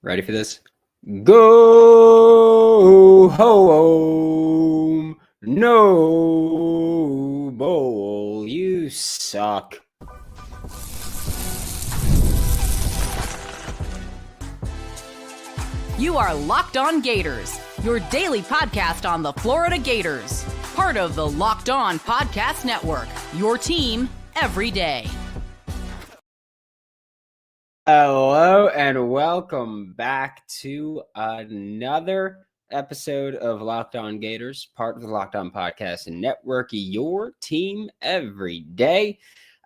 Ready for this? Go home, no bowl, you suck. You are Locked On Gators, your daily podcast on the Florida Gators. Part of the Locked On Podcast Network, your team every day. Hello and welcome back to another episode of Locked On Gators, part of the Locked On Podcast Network, your team every day.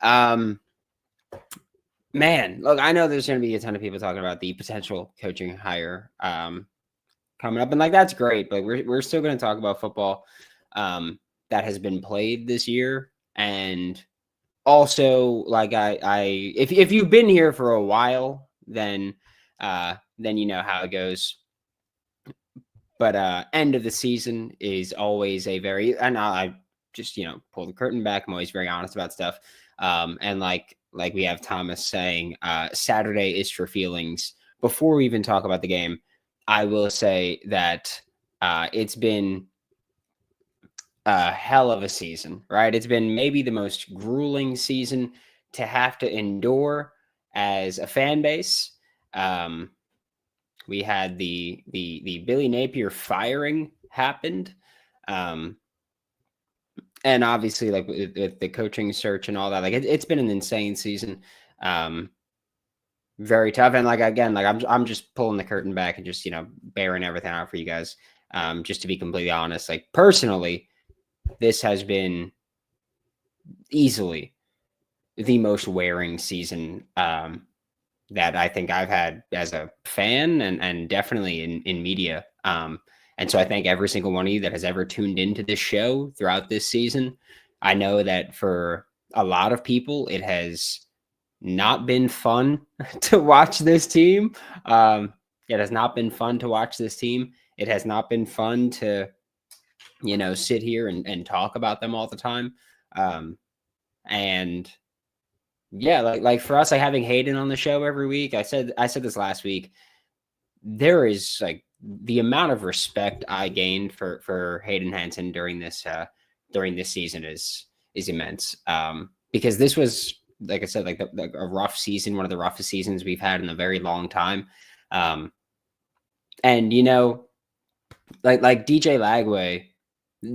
Man, look, I know there's going to be a ton of people talking about the potential coaching hire coming up, and that's great, but we're still going to talk about football that has been played this year. And also, if you've been here for a while, then you know how it goes. But end of the season is always and I just pull the curtain back. I'm always very honest about stuff. And like we have Thomas saying, Saturday is for feelings. Before we even talk about the game, I will say that it's been a hell of a season, right? It's been maybe the most grueling season to have to endure as a fan base. We had the Billy Napier firing happened. And obviously, with the coaching search and all that, it's been an insane season. Very tough. And I'm just pulling the curtain back and just, bearing everything out for you guys. Just to be completely honest, personally, this has been easily the most wearing season that I think I've had as a fan and definitely in media. And so I thank every single one of you that has ever tuned into this show throughout this season. I know that for a lot of people, it has not been fun to watch this team. It has not been fun to watch this team. It has not been fun to sit here and talk about them all the time. And yeah, for us, having Hayden on the show every week, I said this last week, there is the amount of respect I gained for Hayden Hansen during this season is immense. Because this was, like I said, a rough season, one of the roughest seasons we've had in a very long time. And DJ Lagway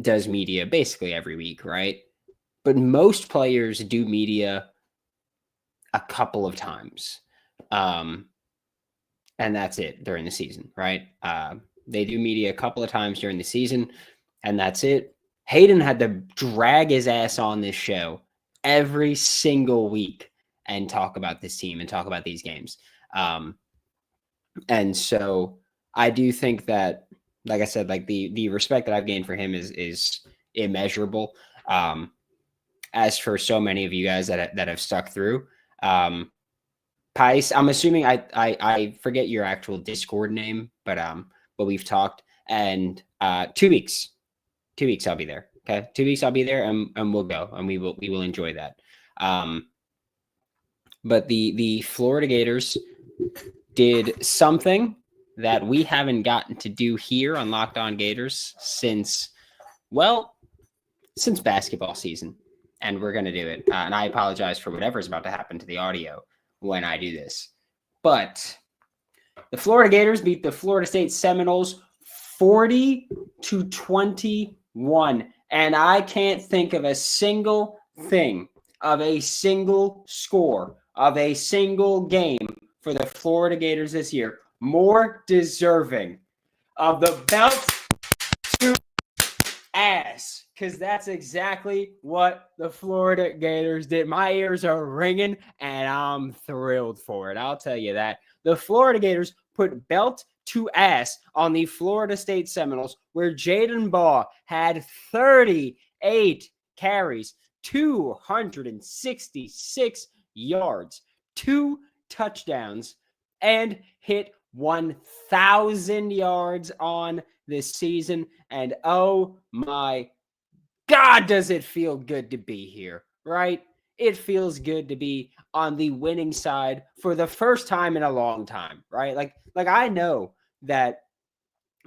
does media basically every week, right? But most players do media a couple of times. And that's it during the season, right? They do media a couple of times during the season, and that's it. Hayden had to drag his ass on this show every single week and talk about this team and talk about these games. And so I do think that, like I said, the respect that I've gained for him is immeasurable. As for so many of you guys that have stuck through, Pice, I'm assuming I forget your actual Discord name, but we've talked, and 2 weeks I'll be there. Okay. 2 weeks I'll be there and we'll go and we will enjoy that. But the Florida Gators did something that we haven't gotten to do here on Locked On Gators since basketball season. And we're going to do it. And I apologize for whatever's about to happen to the audio when I do this. But the Florida Gators beat the Florida State Seminoles 40-21. And I can't think of a single thing, of a single score, of a single game for the Florida Gators this year more deserving of the belt to ass, because that's exactly what the Florida Gators did. My ears are ringing, and I'm thrilled for it. I'll tell you that. The Florida Gators put belt to ass on the Florida State Seminoles, where Jaden Baugh had 38 carries, 266 yards, 2 touchdowns, and hit 1,000 yards on this season. And oh my God, does it feel good to be here, right? it feels good to be on the winning side for the first time in a long time, right? Like I know that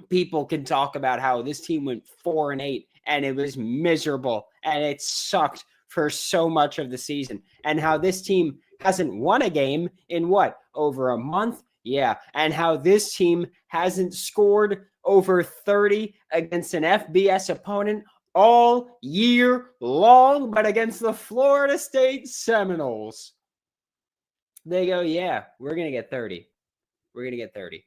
people can talk about how this team went 4-8 and it was miserable and it sucked for so much of the season, and how this team hasn't won a game in over a month. Yeah. And how this team hasn't scored over 30 against an FBS opponent all year long, but against the Florida State Seminoles, they go, yeah, we're going to get 30. We're going to get 30.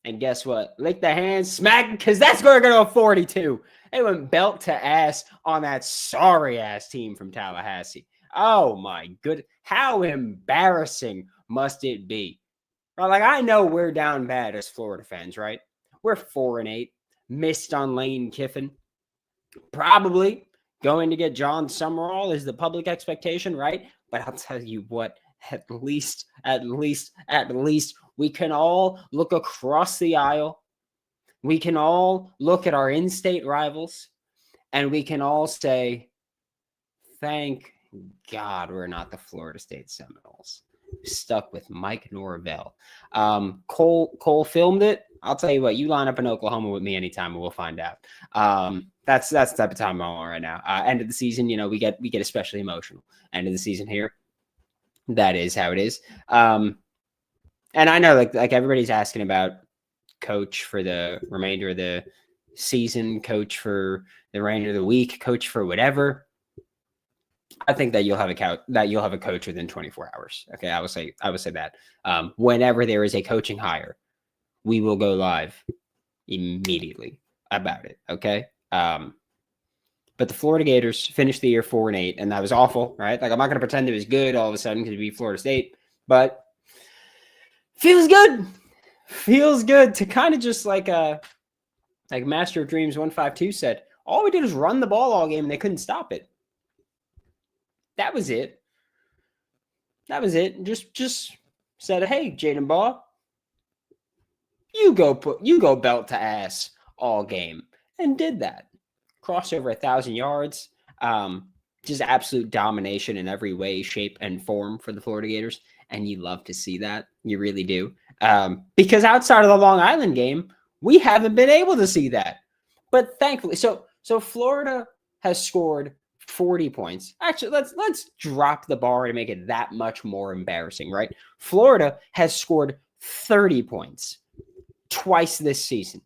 And guess what? Lick the hand, smack, because that's going to go 42. They went belt to ass on that sorry-ass team from Tallahassee. Oh, my goodness. How embarrassing must it be? Right, like, I know we're down bad as Florida fans, right? We're 4-8. Missed on Lane Kiffin. Probably going to get John Summerall is the public expectation, right? But I'll tell you what, at least, we can all look across the aisle. We can all look at our in-state rivals, and we can all say, thank God we're not the Florida State Seminoles. Stuck with Mike Norvell. Cole filmed it. I'll tell you what, you line up in Oklahoma with me anytime and we'll find out. That's the type of time I'm on right now. End of the season, we get especially emotional. End of the season here. That is how it is. And I know like everybody's asking about coach for the remainder of the season, coach for the remainder of the week, coach for whatever. I think that you'll have a coach within 24 hours. Okay, I would say that. Whenever there is a coaching hire, we will go live immediately about it. Okay. But the Florida Gators finished the year 4-8, and that was awful, right? Like, I'm not going to pretend it was good all of a sudden because we beat Florida State, but feels good. Feels good to kind of just like Master of Dreams 152 said, all we did was run the ball all game and they couldn't stop it. That was it. Just said, hey, Jaden Ball, you go belt to ass all game, and did that. Crossed over 1,000 yards. Just absolute domination in every way, shape, and form for the Florida Gators. And you love to see that. You really do. Because outside of the Long Island game, we haven't been able to see that. But thankfully, so Florida has scored 40 points. Actually, let's drop the bar to make it that much more embarrassing, right? Florida has scored 30 points twice this season.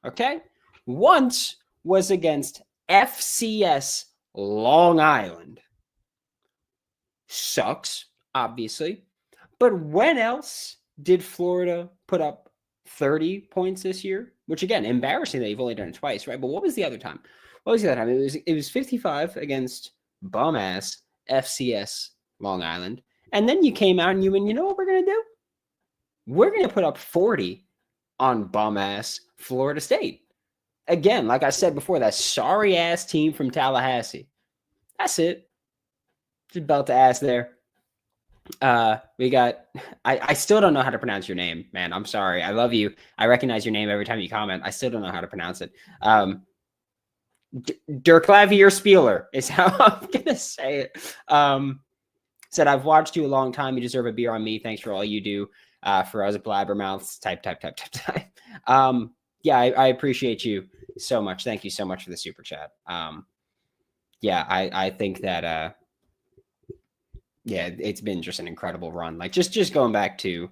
Okay? Once was against FCS Long Island. Sucks, obviously. But when else did Florida put up 30 points this year? Which, again, embarrassing that you've only done it twice, right? But what was the other time? It was 55 against bum-ass FCS Long Island. And then you came out and you went, you know what we're going to do? We're going to put up 40 on bum-ass Florida State. Again, like I said before, that sorry-ass team from Tallahassee. That's it. Just belt to ass there. We got, I still don't know how to pronounce your name, man. I'm sorry. I love you. I recognize your name every time you comment. I still don't know how to pronounce it. Derklavier Spieler is how I'm going to say it. Said, I've watched you a long time. You deserve a beer on me. Thanks for all you do for us blabbermouths. Type. Yeah, I appreciate you so much. Thank you so much for the super chat. Yeah, I think that, it's been just an incredible run. Like just going back to,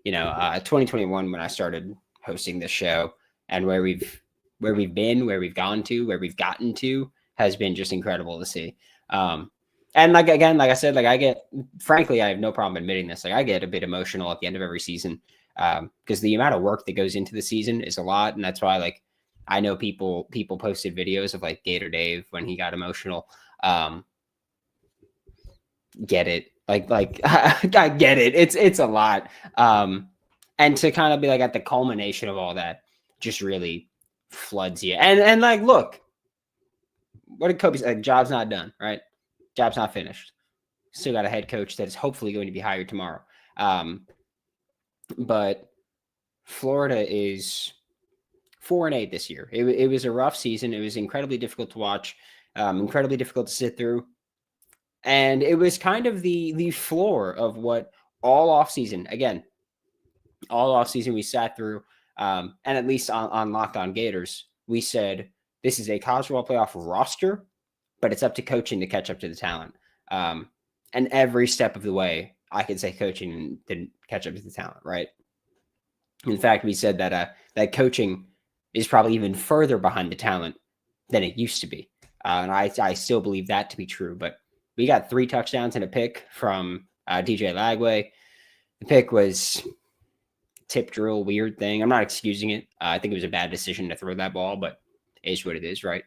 2021 when I started hosting this show, and where we've been, where we've gone to, where we've gotten to has been just incredible to see. And like I said, I have no problem admitting this. Like, I get a bit emotional at the end of every season because the amount of work that goes into the season is a lot. And that's why, I know people posted videos of Gator Dave when he got emotional. Get it. I get it. It's a lot. And to kind of be at the culmination of all that just really floods you. And look, what did Kobe say? Job's not done, right? Job's not finished. Still got a head coach that is hopefully going to be hired tomorrow. But Florida is 4-8 this year. It was a rough season. It was incredibly difficult to watch, incredibly difficult to sit through. And it was kind of the floor of what all offseason, again, all offseason we sat through, and at least on Locked On Gators, we said this is a college football playoff roster, but it's up to coaching to catch up to the talent. And every step of the way, I could say coaching didn't catch up to the talent, right? In fact, we said that that coaching is probably even further behind the talent than it used to be. And I still believe that to be true. But we got 3 touchdowns and a pick from DJ Lagway. The pick was tip drill, weird thing. I'm not excusing it. I think it was a bad decision to throw that ball, but it is what it is, right?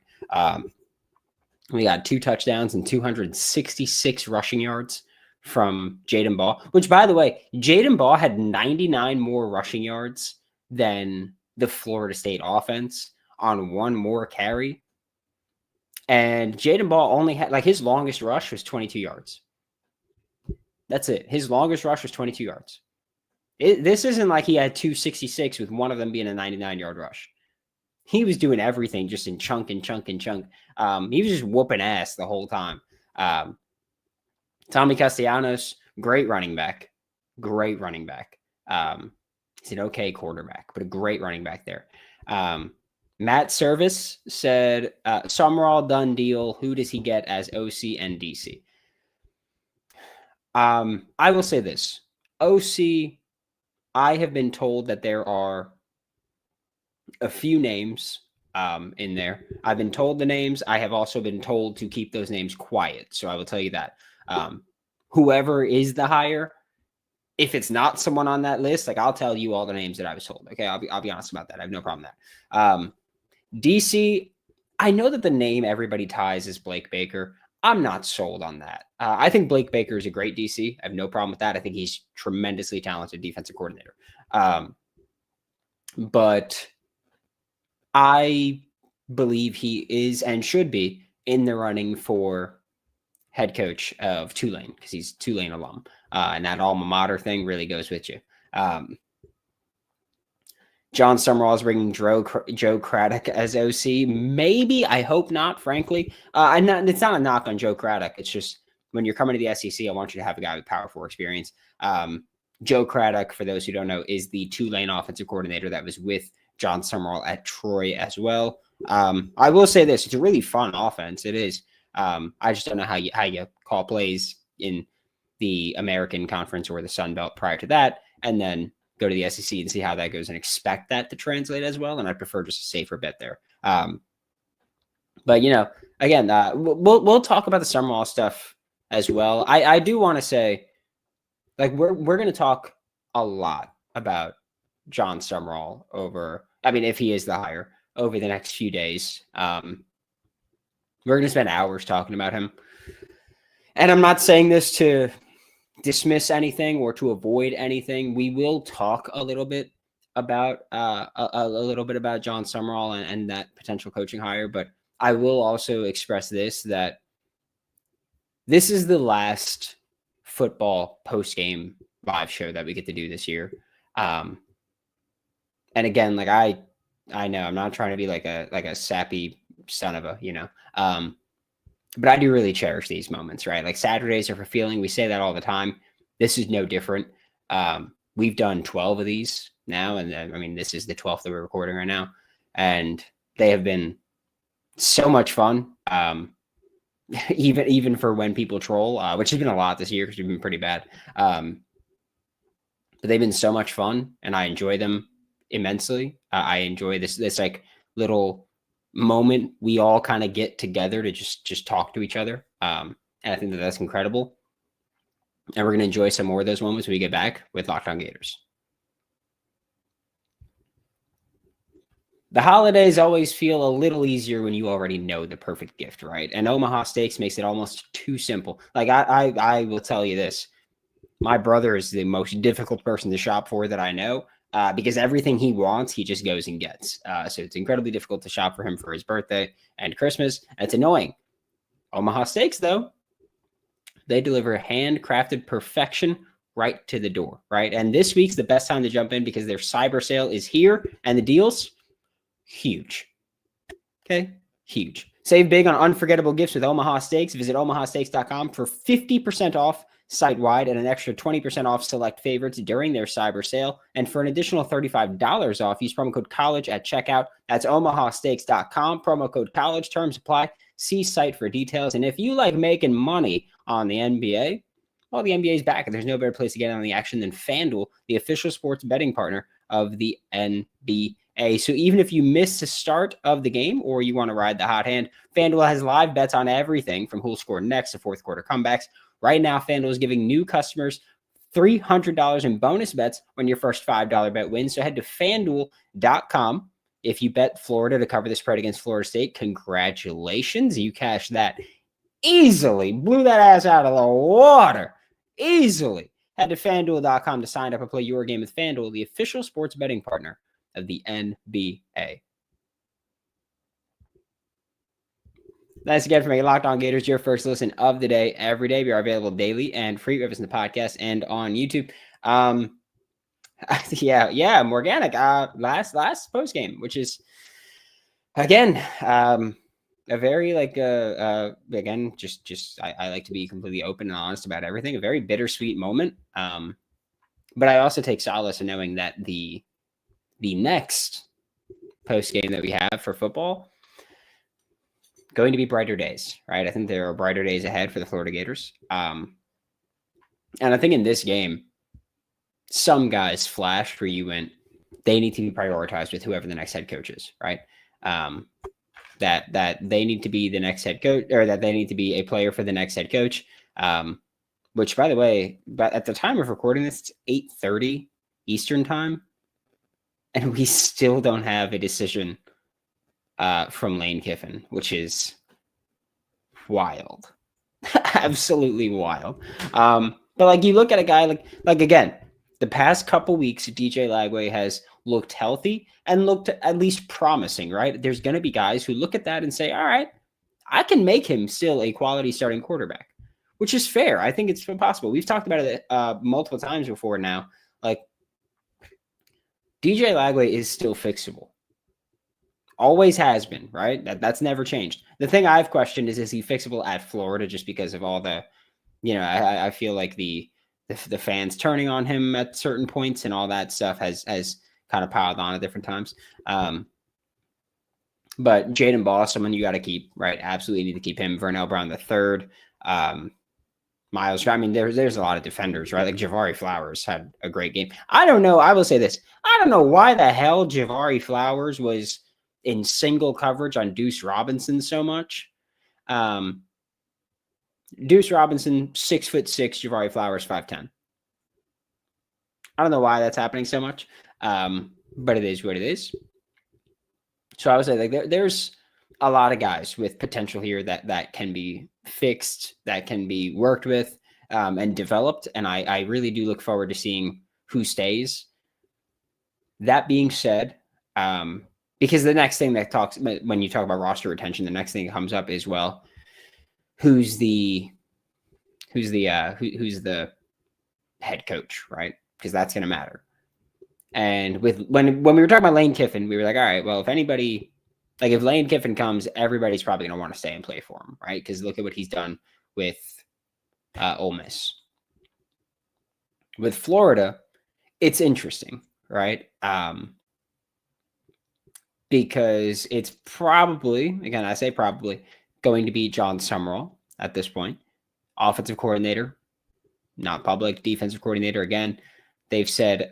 We got 2 touchdowns and 266 rushing yards from Jaden Ball, which, by the way, Jaden Ball had 99 more rushing yards than the Florida State offense on 1 more carry. And Jaden Ball only had, like, his longest rush was 22 yards. That's it. His longest rush was 22 yards. This isn't like he had 266 with one of them being a 99-yard rush. He was doing everything just in chunk and chunk and chunk. He was just whooping ass the whole time. Tommy Castellanos, great running back. Great running back. He's an okay quarterback, but a great running back there. Matt Service said, Summerall done deal. Who does he get as OC and DC? I will say this. OC, I have been told that there are a few names in there. I've been told the names. I have also been told to keep those names quiet. So I will tell you that. Whoever is the hire, if it's not someone on that list, like, I'll tell you all the names that I was told. Okay, I'll be honest about that. I have no problem with that. DC, I know that the name everybody ties is Blake Baker. I'm not sold on that. I think Blake Baker is a great DC. I have no problem with that. I think he's tremendously talented defensive coordinator. But I believe he is and should be in the running for head coach of Tulane, because he's Tulane alum. And that alma mater thing really goes with you. John Summerall is bringing Joe Craddock as OC. Maybe. I hope not, frankly. It's not a knock on Joe Craddock. It's just when you're coming to the SEC, I want you to have a guy with Power 4 experience. Joe Craddock, for those who don't know, is the Tulane offensive coordinator that was with John Summerall at Troy as well. I will say this. It's a really fun offense. It is. I just don't know how you call plays in the American Conference or the Sun Belt prior to that, and then go to the SEC and see how that goes and expect that to translate as well. And I prefer just a safer bet there. But, you know, again, we'll talk about the Summerall stuff as well. I do want to say, like, we're going to talk a lot about John Summerall if he is the hire, over the next few days. We're going to spend hours talking about him. And I'm not saying this to dismiss anything or to avoid anything. We will talk a little bit about about John Summerall and that potential coaching hire, but I will also express that this is the last football post-game live show that we get to do this year. And again, like, I know I'm not trying to be like a sappy son of a, but I do really cherish these moments, right? Like, Saturdays are for feeling. We say that all the time. This is no different. We've done 12 of these now. And this is the 12th that we're recording right now. And they have been so much fun. Even for when people troll, which has been a lot this year because we've been pretty bad. But they've been so much fun, and I enjoy them immensely. I enjoy this like little moment we all kind of get together to just talk to each other. And I think that's incredible. And we're going to enjoy some more of those moments when we get back with Locked On Gators. The holidays always feel a little easier when you already know the perfect gift, right? And Omaha Steaks makes it almost too simple. Like, I will tell you this. My brother is the most difficult person to shop for that I know. Because everything he wants, he just goes and gets. So it's incredibly difficult to shop for him for his birthday and Christmas. And it's annoying. Omaha Steaks, though, they deliver handcrafted perfection right to the door, right? And this week's the best time to jump in because their cyber sale is here and the deals, huge. Okay? Huge. Save big on unforgettable gifts with Omaha Steaks. Visit omahasteaks.com for 50% off site-wide and an extra 20% off select favorites during their cyber sale. And for an additional $35 off, use promo code COLLEGE at checkout. That's omahasteaks.com. Promo code COLLEGE. Terms apply. See site for details. And if you like making money on the NBA, well, the NBA is back, and there's no better place to get on the action than FanDuel, the official sports betting partner of the NBA. So even if you miss the start of the game or you want to ride the hot hand, FanDuel has live bets on everything from who'll score next to fourth quarter comebacks. Right now, FanDuel is giving new customers $300 in bonus bets when your first $5 bet wins. So head to FanDuel.com. If you bet Florida to cover the spread against Florida State, congratulations. You cashed that easily. Blew that ass out of the water. Easily. Head to FanDuel.com to sign up and play your game with FanDuel, the official sports betting partner of the NBA. Thanks again for making Locked On Gators your first listen of the day every day. We are available daily and free with us in the podcast and on YouTube. Morganic. Last post game, which is again a very again just I like to be completely open and honest about everything. A very bittersweet moment. But I also take solace in knowing that the next post game that we have for football going to be brighter days, right? I think there are brighter days ahead for the Florida Gators. And I think in this game, some guys flashed where you went, they need to be prioritized with whoever the next head coach is, right? That they need to be the next head coach, or that they need to be a player for the next head coach. Which, by the way, but at the time of recording this, it's 8:30 Eastern time, and we still don't have a decision from Lane Kiffin, which is wild. Absolutely wild. But like you look at a guy like again, the past couple weeks, DJ Lagway has looked healthy and looked at least promising, right? There's going to be guys who look at that and say, all right, I can make him still a quality starting quarterback, which is fair. I think it's possible. We've talked about it multiple times before now. Like DJ Lagway is still fixable. Always has been, right? That's never changed. The thing I've questioned is he fixable at Florida just because of all the, I feel like the fans turning on him at certain points and all that stuff has kind of piled on at different times. But Jaden Ball, someone you got to keep, right? Absolutely need to keep him. Vernell Brown III, Miles. I mean, there's a lot of defenders, right? Like Javari Flowers had a great game. I don't know. I will say this. I don't know why the hell Javari Flowers was in single coverage on Deuce Robinson so much. Deuce Robinson, 6'6", Javari Flowers, 5'10". I don't know why that's happening so much, but it is what it is. So I would say like there's a lot of guys with potential here that can be fixed, that can be worked with and developed. And I really do look forward to seeing who stays. That being said, because the next thing that when you talk about roster retention, the next thing that comes up is, well, who's the head coach, right? Because that's going to matter. And when we were talking about Lane Kiffin, we were like, all right, well, if Lane Kiffin comes, everybody's probably going to want to stay and play for him, right? Because look at what he's done with Ole Miss. With Florida, it's interesting, right? Because it's probably, again, I say probably, going to be John Summerall at this point. Offensive coordinator, not public. Defensive coordinator, again, they've said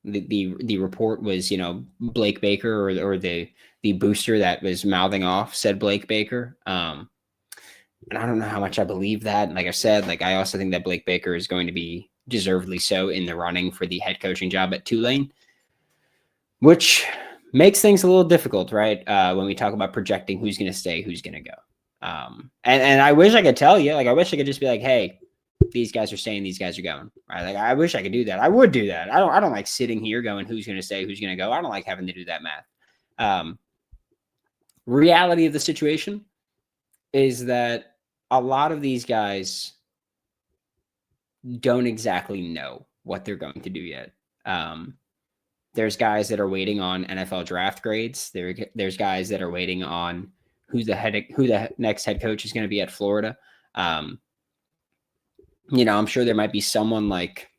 the report was, Blake Baker or the booster that was mouthing off said Blake Baker. And I don't know how much I believe that. And like I said, I also think that Blake Baker is going to be deservedly so in the running for the head coaching job at Tulane, which makes things a little difficult, right? When we talk about projecting who's going to stay, who's going to go. And I wish I could tell you, I wish I could just be like, hey, these guys are staying, these guys are going, right? I wish I could do that. I would do that. I don't like sitting here going, who's going to stay, who's going to go. I don't like having to do that math. Reality of the situation is that a lot of these guys don't exactly know what they're going to do yet. There's guys that are waiting on NFL draft grades. There's guys that are waiting on who the next head coach is going to be at Florida. I'm sure there might be someone like,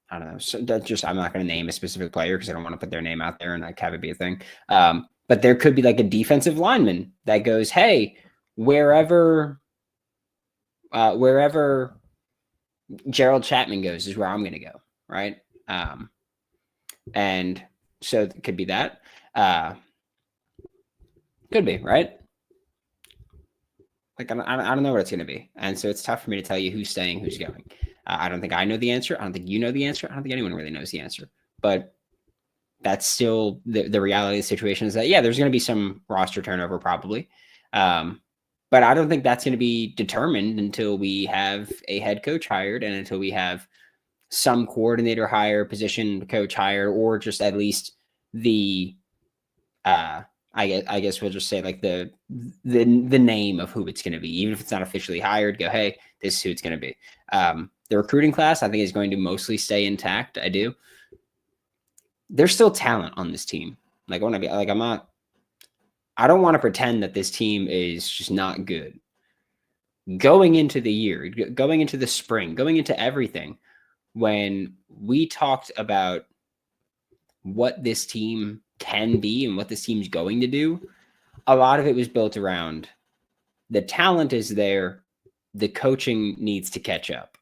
I don't know. So I'm not going to name a specific player because I don't want to put their name out there and like have it be a thing. But there could be like a defensive lineman that goes, hey, wherever Gerald Chapman goes is where I'm going to go. Right. And so it could be that. Could be, right? Like, I don't know what it's going to be. And so it's tough for me to tell you who's staying, who's going. I don't think I know the answer. I don't think you know the answer. I don't think anyone really knows the answer. But that's still the reality of the situation is that, yeah, there's going to be some roster turnover probably. But I don't think that's going to be determined until we have a head coach hired and until we have some coordinator hired, position coach hired, or just at least the I guess we'll just say like the name of who it's going to be, even if it's not officially hired. Go, hey, this is who it's going to be. The recruiting class, I think, is going to mostly stay intact. I do. There's still talent on this team. Like, I want to be like, I don't want to pretend that this team is just not good. Going into the year, going into the spring, going into everything, when we talked about what this team can be and what this team's going to do, a lot of it was built around the talent is there, the coaching needs to catch up.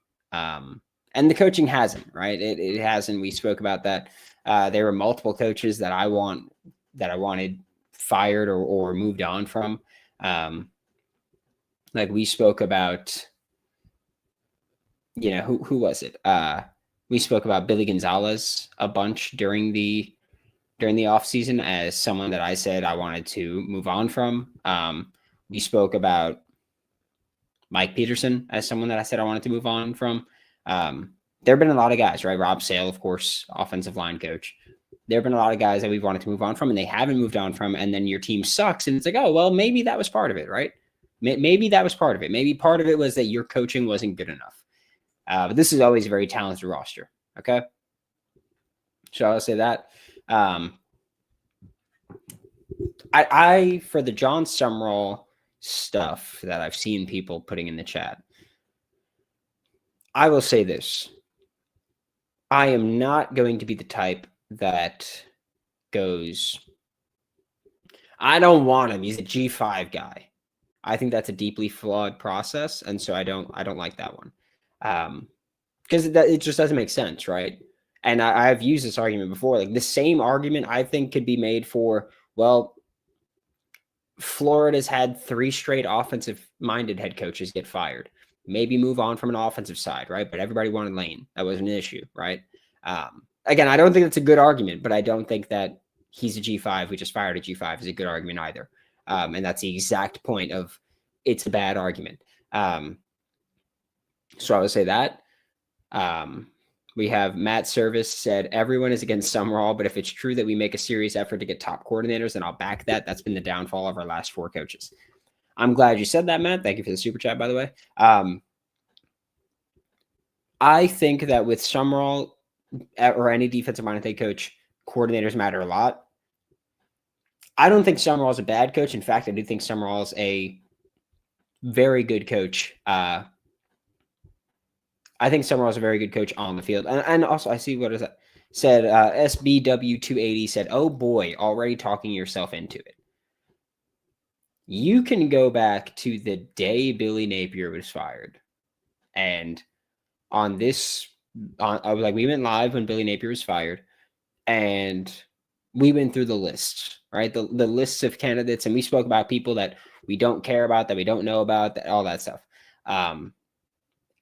And the coaching hasn't, right? It hasn't. We spoke about that. There were multiple coaches that I wanted fired or moved on from. Like we spoke about, who was it? We spoke about Billy Gonzalez a bunch during the offseason as someone that I said I wanted to move on from. We spoke about Mike Peterson as someone that I said I wanted to move on from. There have been a lot of guys, right? Rob Sale, of course, offensive line coach. There have been a lot of guys that we've wanted to move on from and they haven't moved on from. And then your team sucks. And it's like, oh, well, maybe that was part of it, right? Maybe that was part of it. Maybe part of it was that your coaching wasn't good enough. But this is always a very talented roster. Okay. So I'll say that. I for the John Summerall stuff that I've seen people putting in the chat, I will say this. I am not going to be the type that goes, I don't want him. He's a G5 guy. I think that's a deeply flawed process. And so I don't like that one. Because it just doesn't make sense, right? And I've used this argument before. Like the same argument I think could be made for, well, Florida's had 3 straight offensive-minded head coaches get fired. Maybe move on from an offensive side, right? But everybody wanted Lane. That wasn't an issue, right? Again, I don't think that's a good argument, but I don't think that he's a G5. We just fired a G5 is a good argument either. And that's the exact point of it's a bad argument. So I would say that. We have Matt Service said, everyone is against Summerall, but if it's true that we make a serious effort to get top coordinators, then I'll back that. That's been the downfall of our last 4 coaches. I'm glad you said that, Matt. Thank you for the super chat, by the way. I think that with Summerall or any defensive-minded head coach, coordinators matter a lot. I don't think Summerall is a bad coach. In fact, I do think Summerall is a very good coach. I think Summerall is a very good coach on the field. And also, I see what is that? Said SBW280 said, oh boy, already talking yourself into it. You can go back to the day Billy Napier was fired. And on this, we went live when Billy Napier was fired. And we went through the lists, right? The lists of candidates. And we spoke about people that we don't care about, that we don't know about, all that stuff.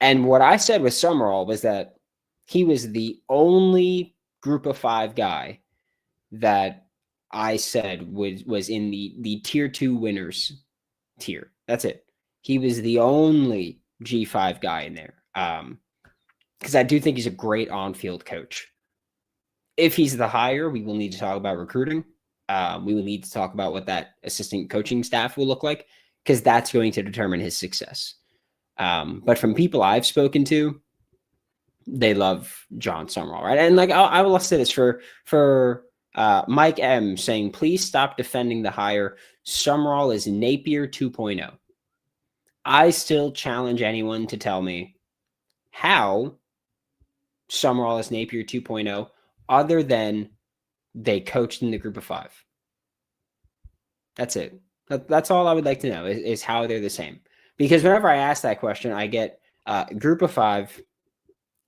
And what I said with Summerall was that he was the only group of 5 guy that I said was in the tier 2 winners tier. That's it. He was the only G5 guy in there. Because I do think he's a great on-field coach. If he's the hire, we will need to talk about recruiting. We will need to talk about what that assistant coaching staff will look like, because that's going to determine his success. But from people I've spoken to, they love John Summerall, right? And like I will say this for Mike M saying, please stop defending the hire. Summerall is Napier 2.0. I still challenge anyone to tell me how Summerall is Napier 2.0 other than they coached in the group of 5. That's it. That's all I would like to know is how they're the same. Because whenever I ask that question, I get group of 5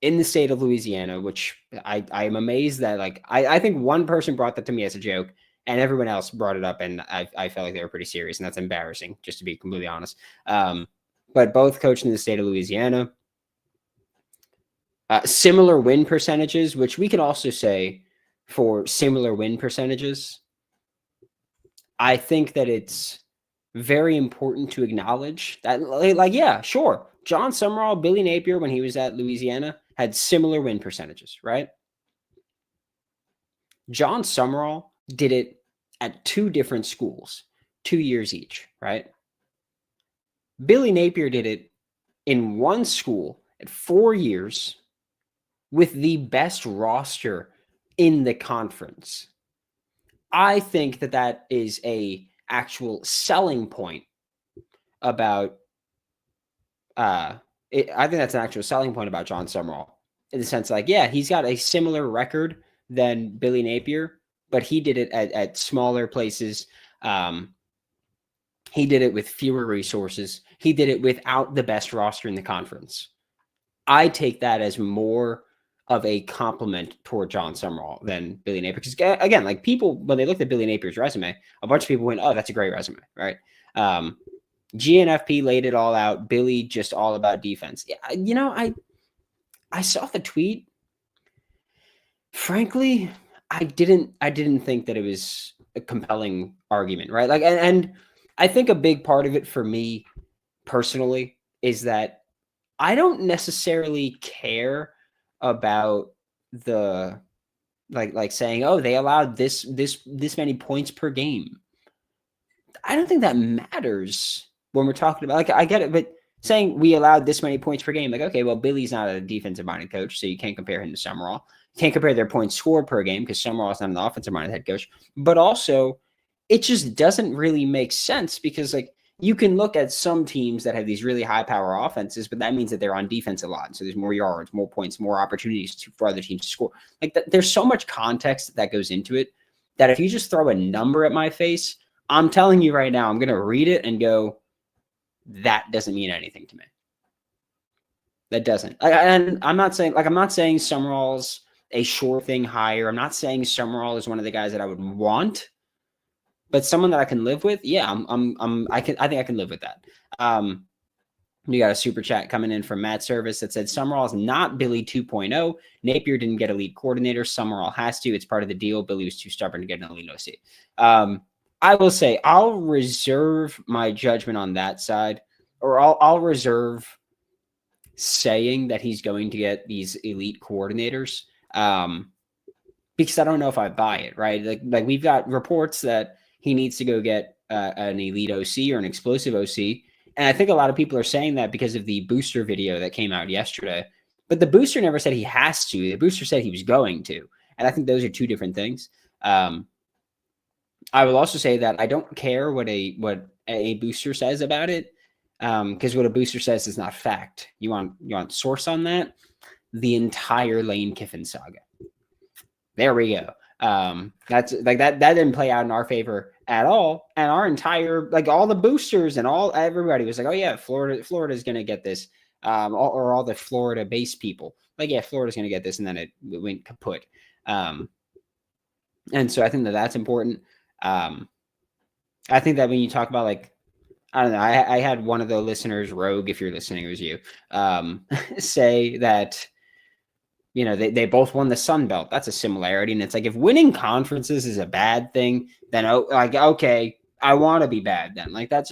in the state of Louisiana, which I am amazed that, like, I think one person brought that to me as a joke and everyone else brought it up, and I felt like they were pretty serious, and that's embarrassing, just to be completely honest. But both coached in the state of Louisiana. Similar win percentages, which we can also say for similar win percentages. I think that it's very important to acknowledge that, like, yeah, sure. John Summerall, Billy Napier, when he was at Louisiana, had similar win percentages, right? John Summerall did it at 2 different schools, 2 years each, right? Billy Napier did it in one school at 4 years with the best roster in the conference. I think that is a actual selling point about I think that's an actual selling point about John Summerall, in the sense, like, yeah, he's got a similar record than Billy Napier, but he did it at smaller places. He did it with fewer resources. He did it without the best roster in the conference. I take that as more of a compliment toward John Summerall than Billy Napier. Because, again, like, people, when they looked at Billy Napier's resume, a bunch of people went, oh, that's a great resume, right? GNFP laid it all out. Billy just all about defense. Yeah, I saw the tweet. Frankly, I didn't think that it was a compelling argument, right? Like, and I think a big part of it for me personally is that I don't necessarily care about the like saying, oh, they allowed this many points per game. I don't think that matters when we're talking about, like, I get it, but saying we allowed this many points per game, like, okay, well, Billy's not a defensive-minded coach, so you can't compare him to Summerall. You can't compare their points scored per game because Summerall's not an offensive-minded head coach. But also, it just doesn't really make sense because, like, you can look at some teams that have these really high-power offenses, but that means that they're on defense a lot. So there's more yards, more points, more opportunities for other teams to score. Like, there's so much context that goes into it that if you just throw a number at my face, I'm telling you right now, I'm going to read it and go, that doesn't mean anything to me. That doesn't. And I'm not saying Summerall's a sure thing hire. I'm not saying Summerall is one of the guys that I would want, but someone that I can live with. Yeah, I think I can live with that. You got a super chat coming in from Matt Service that said Summerall is not Billy 2.0. Napier didn't get elite coordinator. Summerall has to. It's part of the deal. Billy was too stubborn to get an elite OC. I will say I'll reserve my judgment on that side, or I'll reserve saying that he's going to get these elite coordinators because I don't know if I buy it, right? Like we've got reports that he needs to go get an elite OC or an explosive OC. And I think a lot of people are saying that because of the booster video that came out yesterday. But the booster never said he has to. The booster said he was going to. And I think those are two different things. I will also say that I don't care what a booster says about it, because what a booster says is not fact. You want source on that? The entire Lane Kiffin saga. There we go. That's like that didn't play out in our favor at all. And our entire, like, all the boosters and everybody was like, oh yeah, Florida's going to get this. Or all the Florida based people, like, yeah, Florida's going to get this. And then it went kaput. And so I think that's important. I think that when you talk about, like, I don't know, I had one of the listeners, Rogue, if you're listening, it was you, say that, you know, they both won the Sun Belt. That's a similarity. And it's like, if winning conferences is a bad thing, then, okay, I want to be bad then. Like, that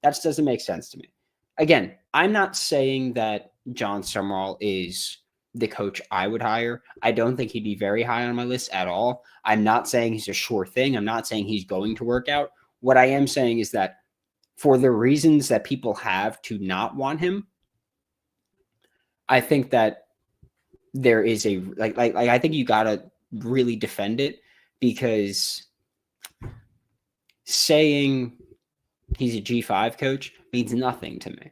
doesn't make sense to me. Again, I'm not saying that John Summerall is the coach I would hire. I don't think he'd be very high on my list at all. I'm not saying he's a sure thing. I'm not saying he's going to work out. What I am saying is that for the reasons that people have to not want him, I think that there is a, like I think you got to really defend it, because saying he's a G5 coach means nothing to me,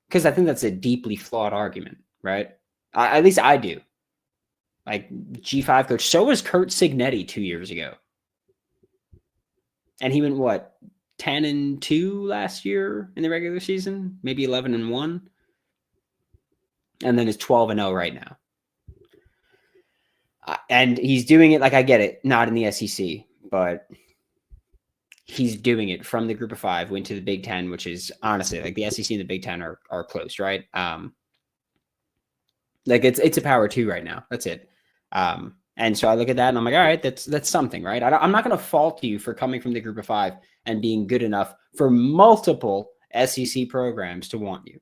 because I think that's a deeply flawed argument, right? At least I do. Like, G5 coach. So was Kurt Signetti 2 years ago. And he went, what, 10-2 last year in the regular season? Maybe 11-1? And then is 12-0 right now. And he's doing it, like, I get it, not in the SEC, but he's doing it from the group of five, went to the Big Ten, which is honestly, like, the SEC and the Big Ten are close, right? Like, it's a power two right now. That's it. And so I look at that and I'm like, all right, that's something, right? I'm not going to fault you for coming from the group of five and being good enough for multiple SEC programs to want you.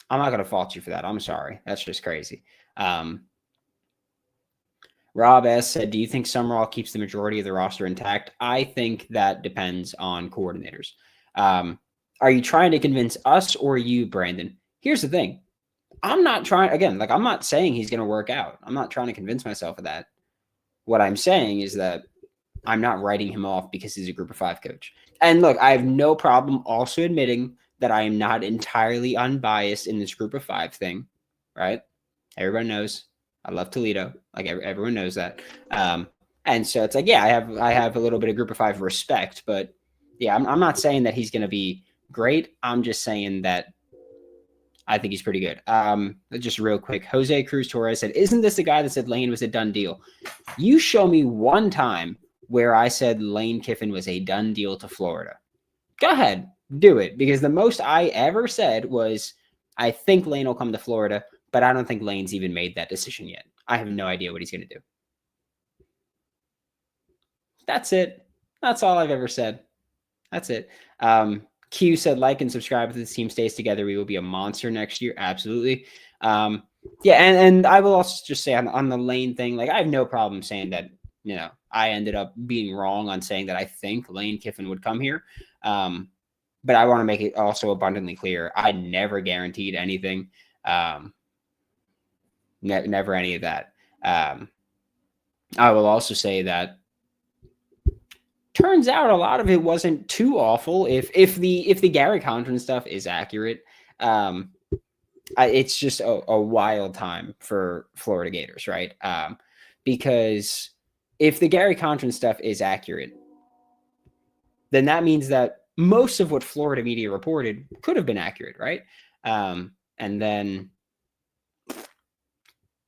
I'm not going to fault you for that. I'm sorry. That's just crazy. Rob S. said, do you think Summerall keeps the majority of the roster intact? I think that depends on coordinators. Are you trying to convince us or you, Brandon? Here's the thing. I'm not trying, again, like, I'm not saying he's going to work out. I'm not trying to convince myself of that. What I'm saying is that I'm not writing him off because he's a group of five coach. And look, I have no problem also admitting that I am not entirely unbiased in this group of five thing, right? Everyone knows I love Toledo. Like, everyone knows that. And so it's like, yeah, I have a little bit of group of five respect, but yeah, I'm not saying that he's going to be great. I'm just saying that I think he's pretty good. Just real quick, Jose Cruz Torres said, isn't this the guy that said Lane was a done deal? You show me one time where I said Lane Kiffin was a done deal to Florida. Go ahead, do it. Because the most I ever said was, I think Lane will come to Florida, but I don't think Lane's even made that decision yet. I have no idea what he's going to do. That's it. That's all I've ever said. That's it. Q said, like and subscribe if this team stays together. We will be a monster next year. Absolutely. Yeah, and I will also just say on the Lane thing, like, I have no problem saying that, you know, I ended up being wrong on saying that I think Lane Kiffin would come here. But I want to make it also abundantly clear, I never guaranteed anything. Never any of that. I will also say that turns out a lot of it wasn't too awful. If the Gary Condren stuff is accurate, it's just a wild time for Florida Gators, right? Because if the Gary Condren stuff is accurate, then that means that most of what Florida media reported could have been accurate, right? And then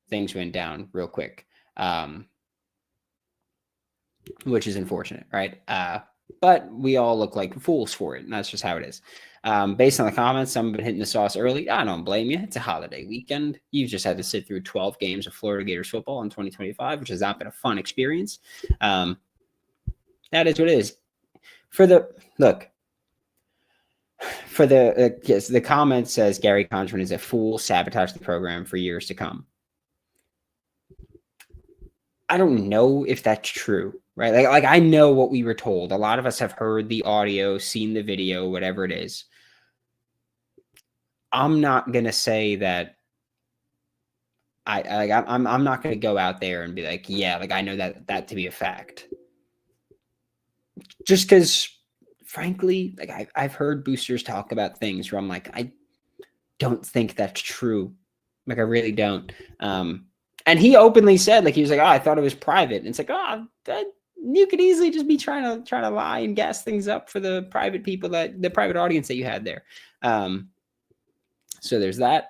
things went down real quick. Which is unfortunate, right? But we all look like fools for it, and that's just how it is. Based on the comments, some have been hitting the sauce early. I don't blame you. It's a holiday weekend. You just had to sit through 12 games of Florida Gators football in 2025, which has not been a fun experience. That is what it is. The comment says Gary Condren is a fool, sabotage the program for years to come. I don't know if that's true, right? Like I know what we were told. A lot of us have heard the audio, seen the video, whatever it is. I'm not gonna say that. I'm not gonna go out there and be like, yeah, like I know that to be a fact. Just because, frankly, like I've heard boosters talk about things where I'm like, I don't think that's true. Like I really don't. And he openly said, like, he was like, oh, I thought it was private. And it's like, you could easily just be trying to lie and gas things up for the private people, the private audience that you had there. So there's that.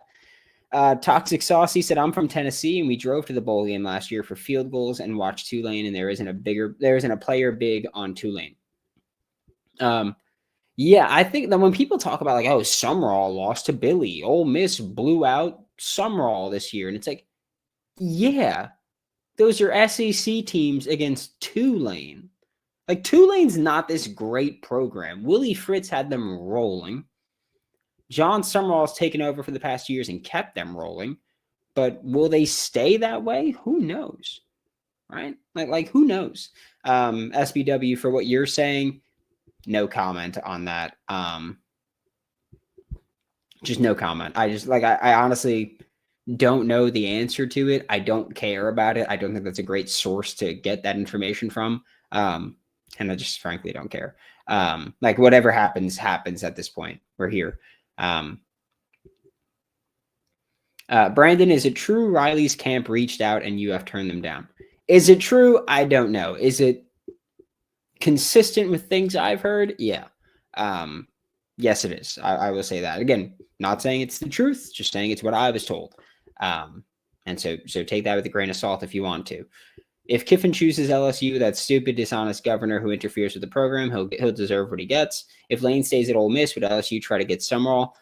Toxic Saucy said, I'm from Tennessee and we drove to the bowl game last year for field goals and watched Tulane, and there isn't a player big on Tulane. Yeah, I think that when people talk about like, oh, Summerall lost to Billy, Ole Miss blew out Summerall this year, and it's like, yeah, those are SEC teams against Tulane. Like, Tulane's not this great program. Willie Fritz had them rolling. John Summerall's taken over for the past years and kept them rolling. But will they stay that way? Who knows? Right? Like who knows? SBW, for what you're saying, no comment on that. Just no comment. I honestly don't know the answer to it. I don't care about it. I don't think that's a great source to get that information from. And I just frankly don't care. Like whatever happens at this point. We're here. Brandon, is it true Riley's camp reached out and UF turned them down? Is it true? I don't know. Is it consistent with things I've heard? Yeah. Yes, it is. I will say that. Again, not saying it's the truth, just saying it's what I was told. And so take that with a grain of salt if you want to. If Kiffin chooses LSU, that stupid, dishonest governor who interferes with the program, he'll deserve what he gets. If Lane stays at Ole Miss, would LSU try to get Summerall?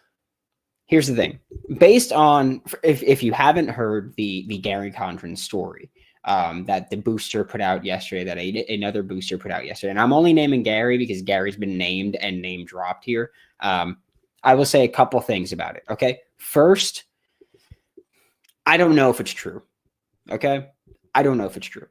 Here's the thing. Based on, if you haven't heard the Gary Condren story that the booster put out yesterday, that another booster put out yesterday, and I'm only naming Gary because Gary's been named and name dropped here. I will say a couple things about it, okay? First, I don't know if it's true, okay? I don't know if it's true.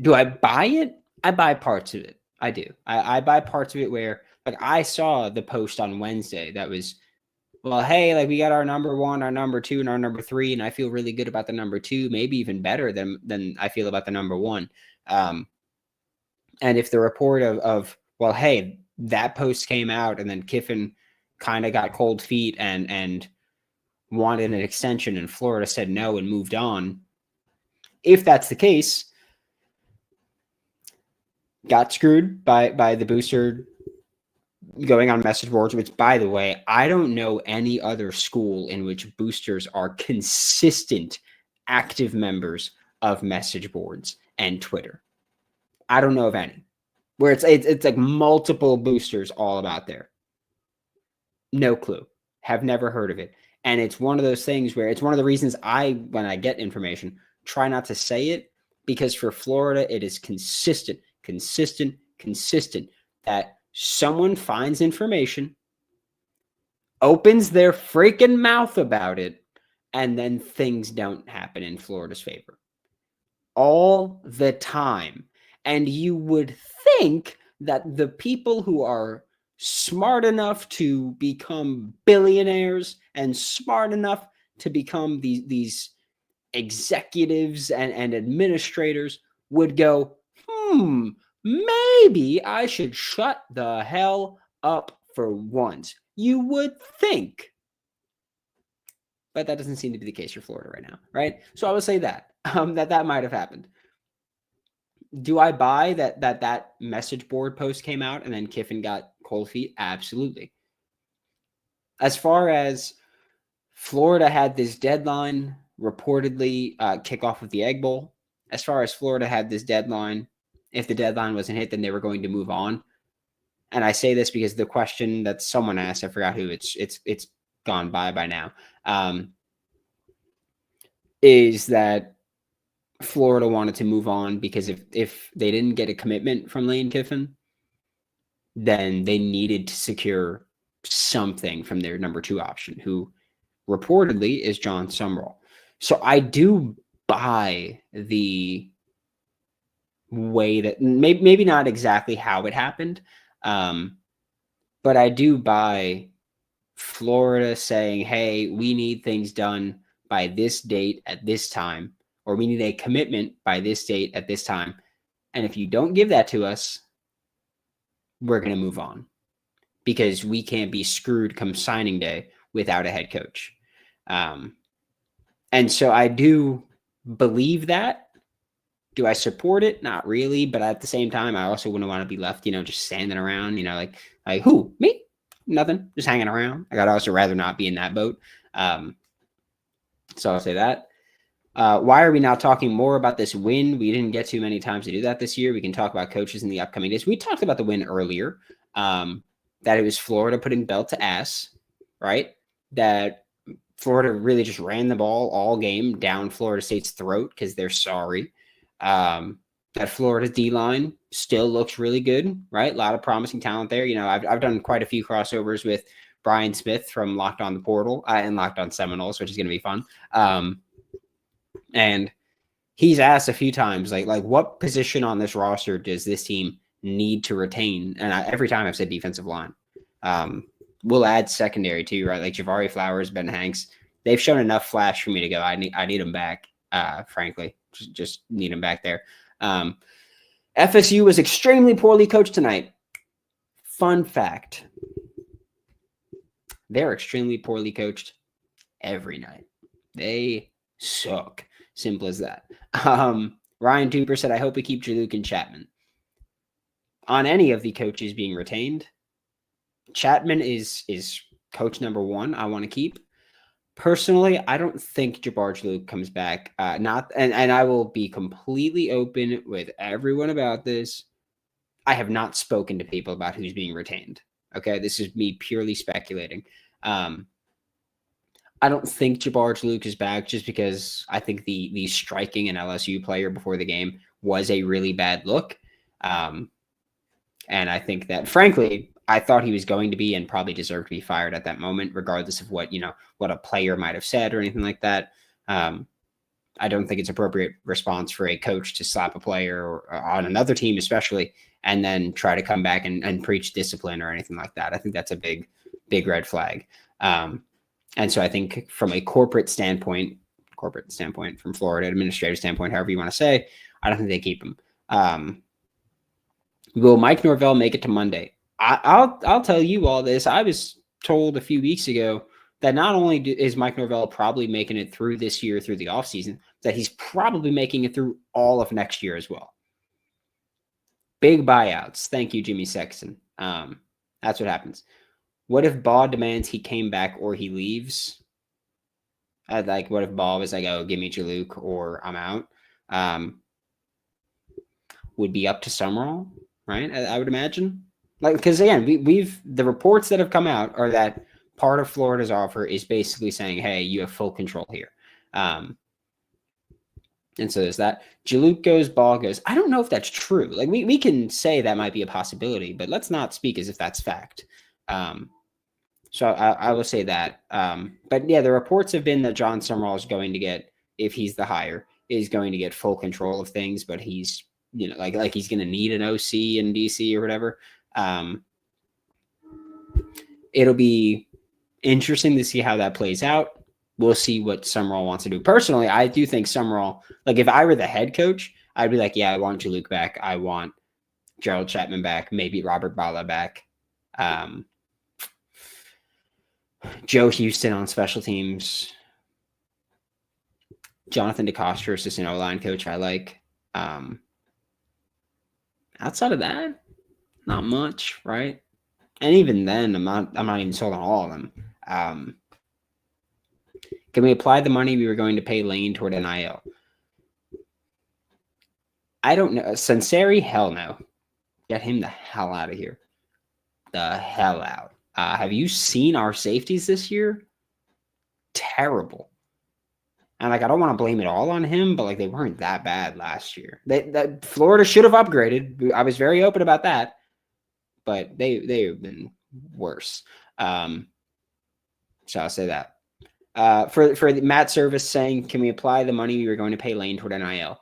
Do I buy it? I buy parts of it. I do. I buy parts of it where, like, I saw the post on Wednesday that was, well, hey, like, we got our number 1, our number 2, and our number 3, and I feel really good about the number 2, maybe even better than I feel about the number 1. And if the report of well, hey, that post came out and then Kiffin kind of got cold feet and wanted an extension and Florida said no and moved on. If that's the case, got screwed by the booster going on message boards, which, by the way, I don't know any other school in which boosters are consistent, active members of message boards and Twitter. I don't know of any where it's like multiple boosters all about there. No clue. Have never heard of it. And it's one of those things where it's one of the reasons when I get information, try not to say it, because for Florida, it is consistent that someone finds information, opens their freaking mouth about it, and then things don't happen in Florida's favor. All the time. And you would think that the people who are smart enough to become billionaires and smart enough to become these executives and administrators would go, maybe I should shut the hell up for once. You would think. But that doesn't seem to be the case for Florida right now, right? So I would say that might have happened. Do I buy that message board post came out and then Kiffin got cold feet? Absolutely. As far as Florida had this deadline, reportedly kickoff of the Egg Bowl. As far as Florida had this deadline, if the deadline wasn't hit, then they were going to move on. And I say this because the question that someone asked, I forgot who, it's gone by now, is that Florida wanted to move on because if they didn't get a commitment from Lane Kiffin, then they needed to secure something from their number 2 option, who reportedly is John Summerall. So I do buy the way that maybe not exactly how it happened, but I do buy Florida saying, hey, we need things done by this date at this time, or we need a commitment by this date at this time. And if you don't give that to us, we're going to move on because we can't be screwed come signing day without a head coach. And so I do believe that. Do I support it? Not really. But at the same time, I also wouldn't want to be left, just standing around, like who? Me? Nothing. Just hanging around. I'd also rather not be in that boat. So I'll say that. Why are we now talking more about this win? We didn't get too many times to do that this year. We can talk about coaches in the upcoming days. We talked about the win earlier, that it was Florida putting belt to ass, right? That Florida really just ran the ball all game down Florida State's throat because they're sorry. That Florida's D-line still looks really good, right? A lot of promising talent there. I've done quite a few crossovers with Brian Smith from Locked On the Portal and Locked On Seminoles, which is going to be fun. And he's asked a few times, like what position on this roster does this team need to retain? And every time I've said defensive line. We'll add secondary too, right? Like Javari Flowers, Ben Hanks, they've shown enough flash for me to go. I need them back. Frankly, just need them back there. FSU was extremely poorly coached tonight. Fun fact: they're extremely poorly coached every night. They suck. Simple as that. Ryan Duper said, I hope we keep Jaluk and Chapman. On any of the coaches being retained, Chapman is coach number one I want to keep. Personally, I don't think Jabbar Jaluk comes back. And I will be completely open with everyone about this. I have not spoken to people about who's being retained. Okay, this is me purely speculating. I don't think Jabbar Jaluk is back just because I think the striking an LSU player before the game was a really bad look. And I think that, frankly, I thought he was going to be and probably deserved to be fired at that moment, regardless of what a player might have said or anything like that. I don't think it's appropriate response for a coach to slap a player or on another team, especially, and then try to come back and preach discipline or anything like that. I think that's a big red flag. And so I think from a corporate standpoint, from Florida administrative standpoint, however you want to say, I don't think they keep him. Will Mike Norvell make it to Monday? I'll tell you all this. I was told a few weeks ago that not only is Mike Norvell probably making it through this year, through the offseason, that he's probably making it through all of next year as well. Big buyouts. Thank you, Jimmy Sexton. That's what happens. What if Baugh demands he came back or he leaves? What if Baugh was like, oh, give me Jaluk or I'm out? Would be up to Summerall, right? I would imagine. Because again, the reports that have come out are that part of Florida's offer is basically saying, hey, you have full control here. And so there's that. Jaluk goes, Baugh goes. I don't know if that's true. We can say that might be a possibility, but let's not speak as if that's fact. So I will say that. But yeah, the reports have been that John Summerall is going to get, if he's the hire, is going to get full control of things, but he's, like he's going to need an OC in DC or whatever. It'll be interesting to see how that plays out. We'll see what Summerall wants to do. Personally, I do think Summerall, if I were the head coach, I'd be like, yeah, I want Jaluk back. I want Gerald Chapman back, maybe Robert Bala back. Joe Houston on special teams. Jonathan DeCoster, assistant O-line coach, I like. Outside of that, not much, right? And even then, I'm not even sold on all of them. Can we apply the money we were going to pay Lane toward NIL? I don't know. Sunseri, hell no. Get him the hell out of here. The hell out. Have you seen our safeties this year? Terrible. And I don't want to blame it all on him, but they weren't that bad last year. That Florida should have upgraded. I was very open about that, but they have been worse. So I'll say that. For Matt Service saying, can we apply the money we were going to pay Lane toward NIL?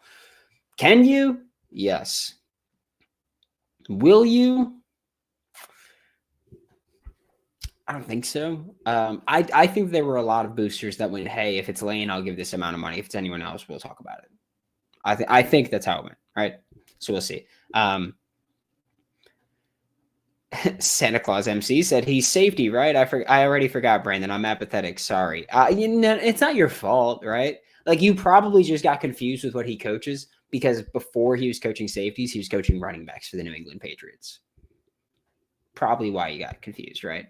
Can you? Yes. Will you? I don't think so. I think there were a lot of boosters that went, hey, if it's Lane, I'll give this amount of money. If it's anyone else, we'll talk about it. I think that's how it went, right? So we'll see. Santa Claus MC said he's safety, right? I already forgot, Brandon. I'm apathetic. Sorry. It's not your fault, right? You probably just got confused with what he coaches because before he was coaching safeties, he was coaching running backs for the New England Patriots. Probably why you got confused, right?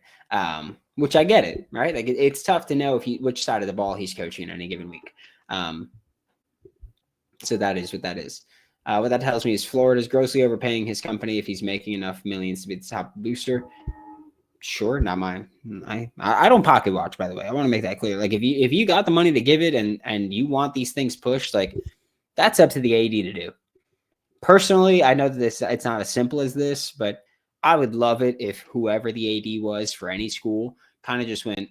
Which I get it, right? It's tough to know which side of the ball he's coaching in any given week. So that is what that is. What that tells me is Florida's grossly overpaying his company if he's making enough millions to be the top booster. Sure, not mine. I don't pocket watch, by the way. I want to make that clear. If you got the money to give it and you want these things pushed, that's up to the AD to do. Personally, I know that it's not as simple as this, but I would love it if whoever the AD was for any school kind of just went,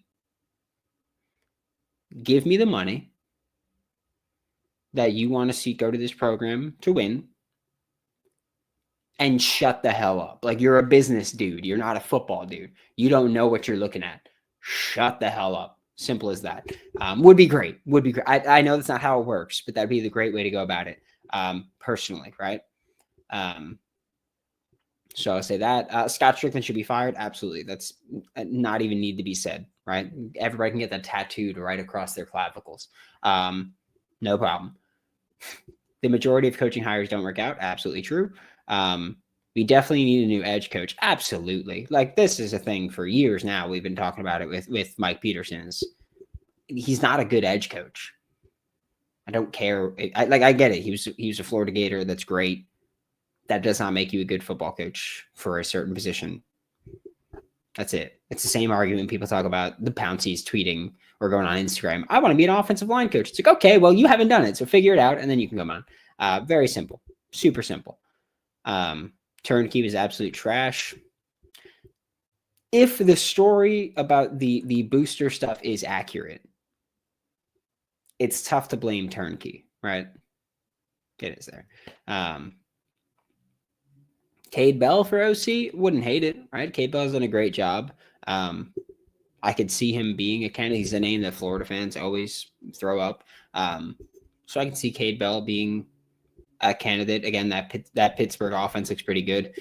give me the money that you want to see go to this program to win and shut the hell up. You're a business dude. You're not a football dude. You don't know what you're looking at. Shut the hell up. Simple as that. Would be great. Would be great. I know that's not how it works, but that'd be the great way to go about it. Personally, right? So I'll say that Scott Strickland should be fired. Absolutely. That's not even need to be said, right? Everybody can get that tattooed right across their clavicles. No problem. The majority of coaching hires don't work out. Absolutely true. We definitely need a new edge coach. Absolutely. Like, this is a thing for years now. We've been talking about it with Mike Peterson's. He's not a good edge coach. I don't care. I get it. He was a Florida Gator. That's great. That does not make you a good football coach for a certain position. That's it. It's the same argument people talk about the Pounceys tweeting or going on Instagram. I want to be an offensive line coach. It's like, okay, well, you haven't done it, so figure it out, and then you can come on. Very simple. Super simple. Turnkey was absolute trash. If the story about the booster stuff is accurate, it's tough to blame Turnkey, right? It is there. Cade Bell for OC, wouldn't hate it, right? Cade Bell's done a great job. I could see him being a candidate. He's a name that Florida fans always throw up. So I can see Cade Bell being a candidate. Again, that Pittsburgh offense looks pretty good.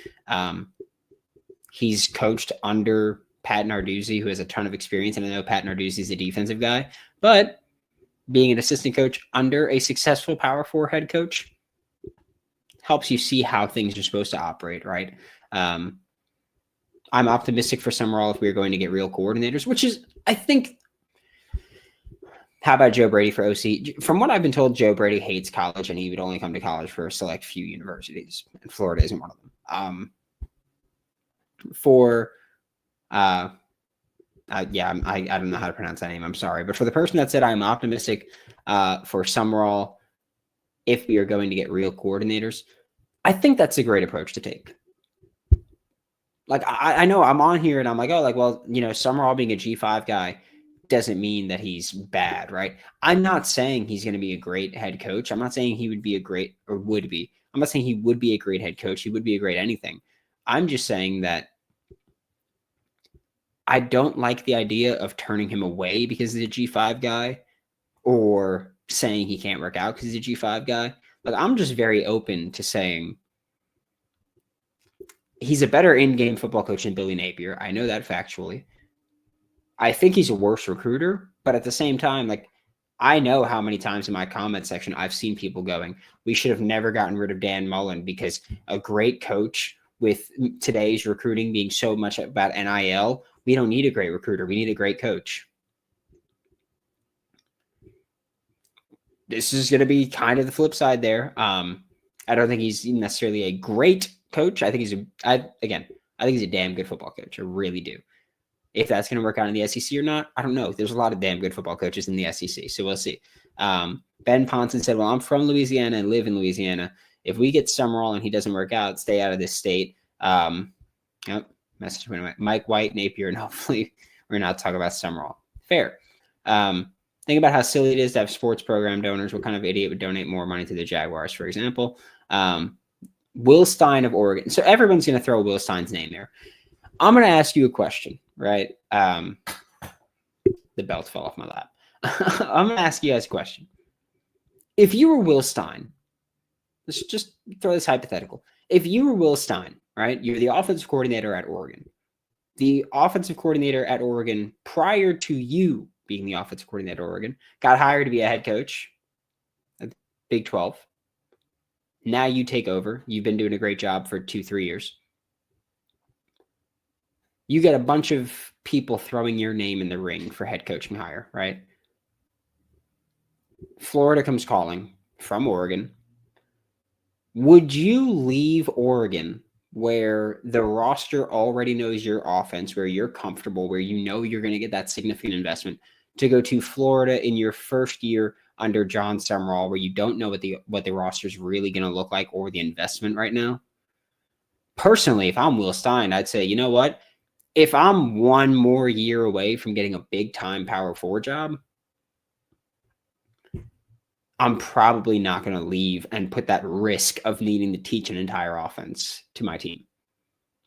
He's coached under Pat Narduzzi, who has a ton of experience, and I know Pat Narduzzi is a defensive guy, but being an assistant coach under a successful Power 4 head coach helps you see how things are supposed to operate, right? I'm optimistic for Summerall if we're going to get real coordinators, which is, I think, how about Joe Brady for OC? From what I've been told, Joe Brady hates college, and he would only come to college for a select few universities, and Florida isn't one of them. I don't know how to pronounce that name. I'm sorry. But for the person that said I'm optimistic for Summerall if we are going to get real coordinators, I think that's a great approach to take. Like, I know I'm on here and I'm like, oh, like, well, Summerall being a G5 guy doesn't mean that he's bad, right? I'm not saying he's going to be a great head coach. I'm not saying he would be a great or would be. I'm not saying he would be a great head coach. He would be a great anything. I'm just saying that I don't like the idea of turning him away because he's a G5 guy or saying he can't work out because he's a G5 guy. Like, I'm just very open to saying he's a better in-game football coach than Billy Napier. I know that factually. I think he's a worse recruiter, but at the same time, like, I know how many times in my comment section I've seen people going, we should have never gotten rid of Dan Mullen because a great coach with today's recruiting being so much about NIL, we don't need a great recruiter. We need a great coach. This is going to be kind of the flip side there. I don't think he's necessarily a great coach. I think he's I think he's a damn good football coach. I really do. If that's going to work out in the SEC or not, I don't know. There's a lot of damn good football coaches in the SEC, so we'll see. Ben Ponson said, well, I'm from Louisiana and live in Louisiana. If we get Summerall and he doesn't work out, stay out of this state. Message went away. Mike White, Napier, and hopefully we're not talking about Summerall. Fair. Think about how silly it is to have sports program donors. What kind of idiot would donate more money to the Jaguars, for example? Will Stein of Oregon. So everyone's going to throw Will Stein's name there. I'm going to ask you a question, right? The belt fell off my lap. I'm going to ask you guys a question. If you were Will Stein, let's just throw this hypothetical. If you were Will Stein, right, you're the offensive coordinator at Oregon. The offensive coordinator at Oregon prior to you being the offensive coordinator at Oregon got hired to be a head coach at Big 12. Now you take over. You've been doing a great job for 2-3 years. You get a bunch of people throwing your name in the ring for head coaching hire, right? Florida comes calling from Oregon. Would you leave Oregon where the roster already knows your offense, where you're comfortable, where you know you're going to get that significant investment, to go to Florida in your first year under John Summerall, where you don't know what the roster is really going to look like or the investment right now? Personally, if I'm Will Stein, I'd say, you know what? If I'm one more year away from getting a big-time Power 4 job, I'm probably not going to leave and put that risk of needing to teach an entire offense to my team.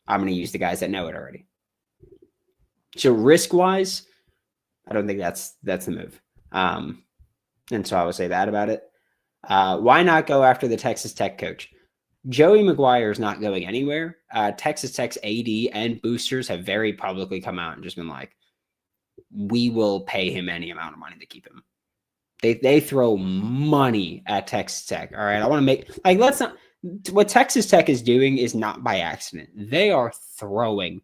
I'm going to use the guys that know it already. So risk-wise, I don't think that's the move. And so I would say that about it. Why not go after the Texas Tech coach? Joey McGuire is not going anywhere. Texas Tech's AD and boosters have very publicly come out and just been like, we will pay him any amount of money to keep him. They throw money at Texas Tech. All right. I want to make let's not. What Texas Tech is doing is not by accident. They are throwing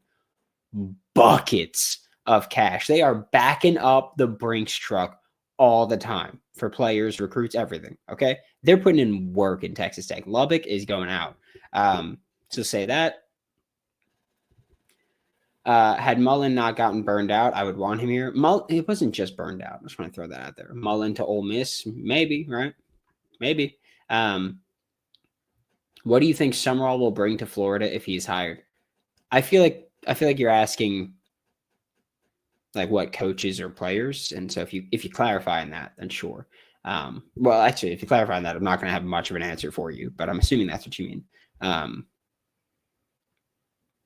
buckets of cash. They are backing up the Brinks truck all the time for players, recruits, everything. Okay. They're putting in work in Texas Tech. Lubbock is going out. So say that. Had Mullen not gotten burned out, I would want him here. It wasn't just burned out. I just want to throw that out there. Mullen to Ole Miss, maybe, right? Maybe. What do you think Summerall will bring to Florida if he's hired? I feel like you're asking like what coaches or players, and so if you clarify in that, then sure. Well, actually, if you clarify in that, I'm not going to have much of an answer for you, but I'm assuming that's what you mean.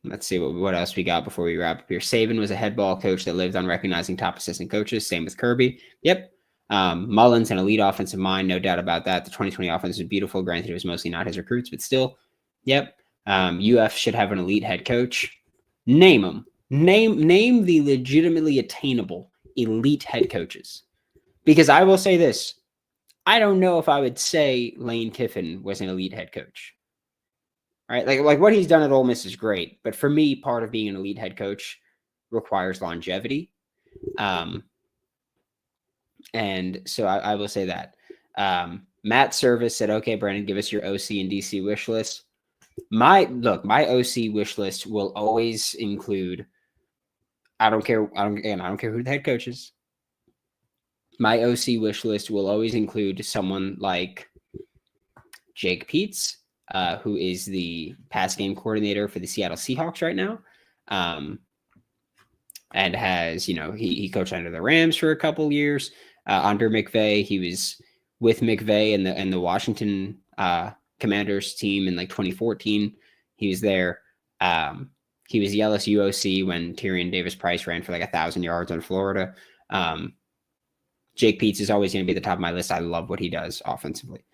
Let's see what else we got before we wrap up here. Saban was a head ball coach that lived on recognizing top assistant coaches. Same with Kirby. Yep. Mullen's an elite offensive mind, no doubt about that. The 2020 offense was beautiful. Granted, it was mostly not his recruits, but still, yep. UF should have an elite head coach. Name them. Name the legitimately attainable elite head coaches. Because I will say this. I don't know if I would say Lane Kiffin was an elite head coach. Right? Like what he's done at Ole Miss is great. But for me, part of being an elite head coach requires longevity. And so I will say that. Matt Service said, okay, Brandon, give us your OC and DC wish list. My OC wish list will always include, I don't care who the head coach is. My OC wish list will always include someone like Jake Peets, who is the pass game coordinator for the Seattle Seahawks right now. And has, he coached under the Rams for a couple years. Under McVay, he was with McVay and the Washington Commanders team in like 2014. He was there. He was the LSU OC when Tyrion Davis-Price ran for like 1,000 yards in Florida. Jake Peets is always going to be at the top of my list. I love what he does offensively.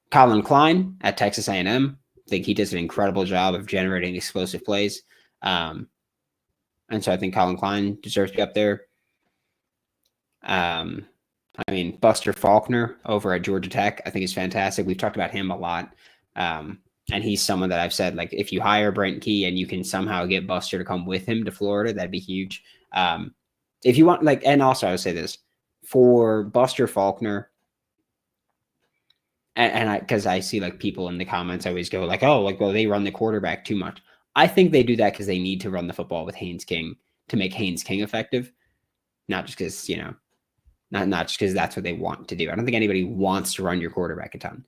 Colin Klein at Texas A&M. I think he does an incredible job of generating explosive plays. And so I think Colin Klein deserves to be up there. Buster Faulkner over at Georgia Tech, I think is fantastic. We've talked about him a lot. And he's someone that I've said, like, if you hire Brent Key and you can somehow get Buster to come with him to Florida, that'd be huge. If you want, and also I would say this, for Buster Faulkner, because I see like people in the comments always go like, oh, like, well, they run the quarterback too much. I think they do that because they need to run the football with Haynes King to make Haynes King effective, not just because, not just because that's what they want to do. I don't think anybody wants to run your quarterback a ton.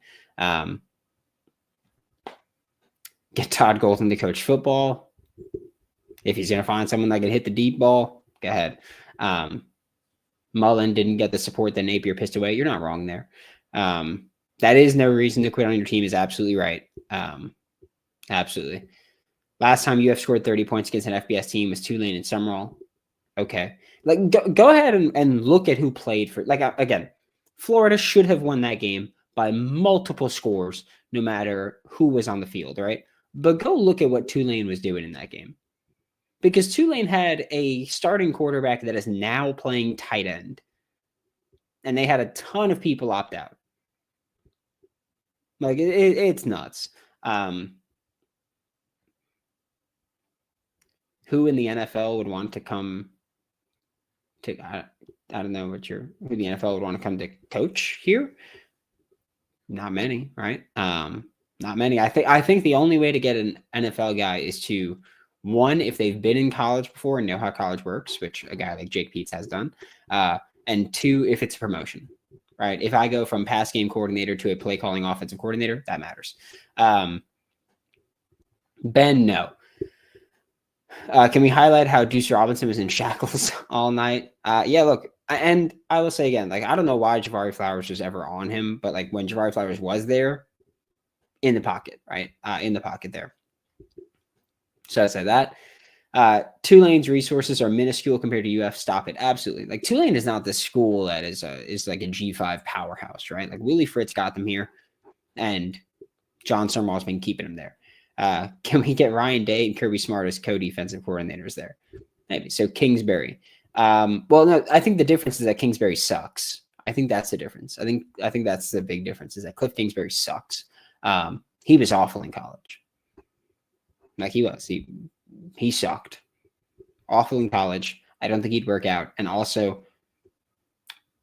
Get Todd Golden to coach football. If he's going to find someone that can hit the deep ball, go ahead. Mullen didn't get the support that Napier pissed away. You're not wrong there. That is no reason to quit on your team is absolutely right. Absolutely. Last time UF scored 30 points against an FBS team was Tulane and Summerall. Okay. Like, go ahead and look at who played for, again, Florida should have won that game by multiple scores, no matter who was on the field, right? But go look at what Tulane was doing in that game. Because Tulane had a starting quarterback that is now playing tight end. And they had a ton of people opt out. Like, it's nuts. Who in the NFL would want to come to, I don't know who the NFL would want to come to coach here? Not many, right? Not many. I think the only way to get an NFL guy is to, one, if they've been in college before and know how college works, which a guy like Jake Peets has done, and two, if it's a promotion, right? If I go from pass game coordinator to a play calling offensive coordinator, that matters. Ben, no. Can we highlight how Deuce Robinson was in shackles all night? Yeah, look, and I will say again, like, I don't know why Javari Flowers was ever on him, but like when Javari Flowers was there, in the pocket, right? In the pocket there. So I said that. Tulane's resources are minuscule compared to UF. Stop it. Absolutely. Like Tulane is not the school that is like a G5 powerhouse, right? Like Willie Fritz got them here, and John Summerall's been keeping them there. Can we get Ryan Day and Kirby Smart as co-defensive coordinators there? Maybe. So Kingsbury. Well, no, I think the difference is that Kingsbury sucks. I think that's the difference. I think that's the big difference is that Cliff Kingsbury sucks. He was awful in college. Like he was. He sucked. Awful in college. I don't think he'd work out. And also,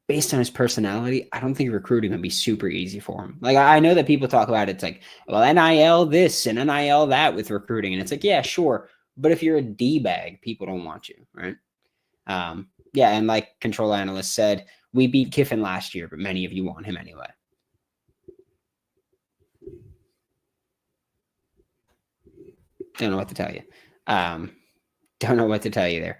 based on his personality, I don't think recruiting would be super easy for him. Like, I know that people talk about it's like, well, NIL this and NIL that with recruiting. And it's like, yeah, sure. But if you're a D-bag, people don't want you, right? Yeah, and like Control Analyst said, we beat Kiffin last year, but many of you want him anyway. Don't know what to tell you. Don't know what to tell you there.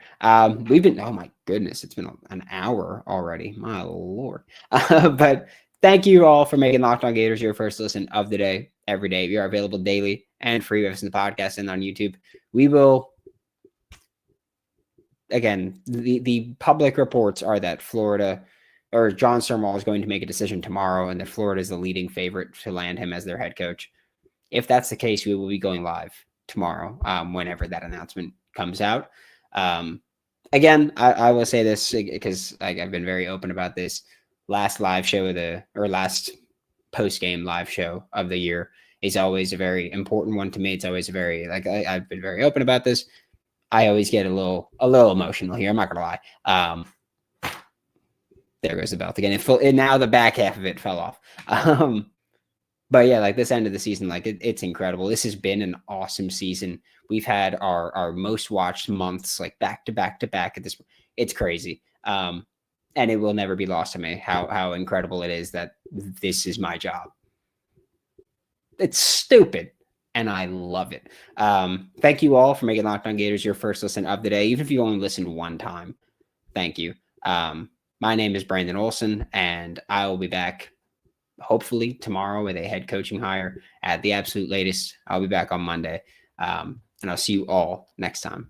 We've been, oh my goodness, it's been an hour already. My Lord. But thank you all for making Locked On Gators your first listen of the day, every day. We are available daily and free with us in the podcast and on YouTube. We will, again, the public reports are that Florida or John Summerall is going to make a decision tomorrow and that Florida is the leading favorite to land him as their head coach. If that's the case, we will be going live tomorrow, whenever that announcement comes out. Again, I will say this because I've been very open about this. Last live show last post-game live show of the year is always a very important one to me. It's always a very, I've been very open about this. I always get a little emotional here. I'm not gonna lie. There goes the belt again. And now the back half of it fell off. But yeah, like this end of the season, like it's incredible. This has been an awesome season. We've had our most watched months, like back to back to back at this. It's crazy. And it will never be lost to me how incredible it is that this is my job. It's stupid. And I love it. Thank you all for making Locked On Gators your first listen of the day. Even if you only listened one time, thank you. My name is Brandon Olsen, and I will be back hopefully tomorrow with a head coaching hire at the absolute latest. I'll be back on Monday. And I'll see you all next time.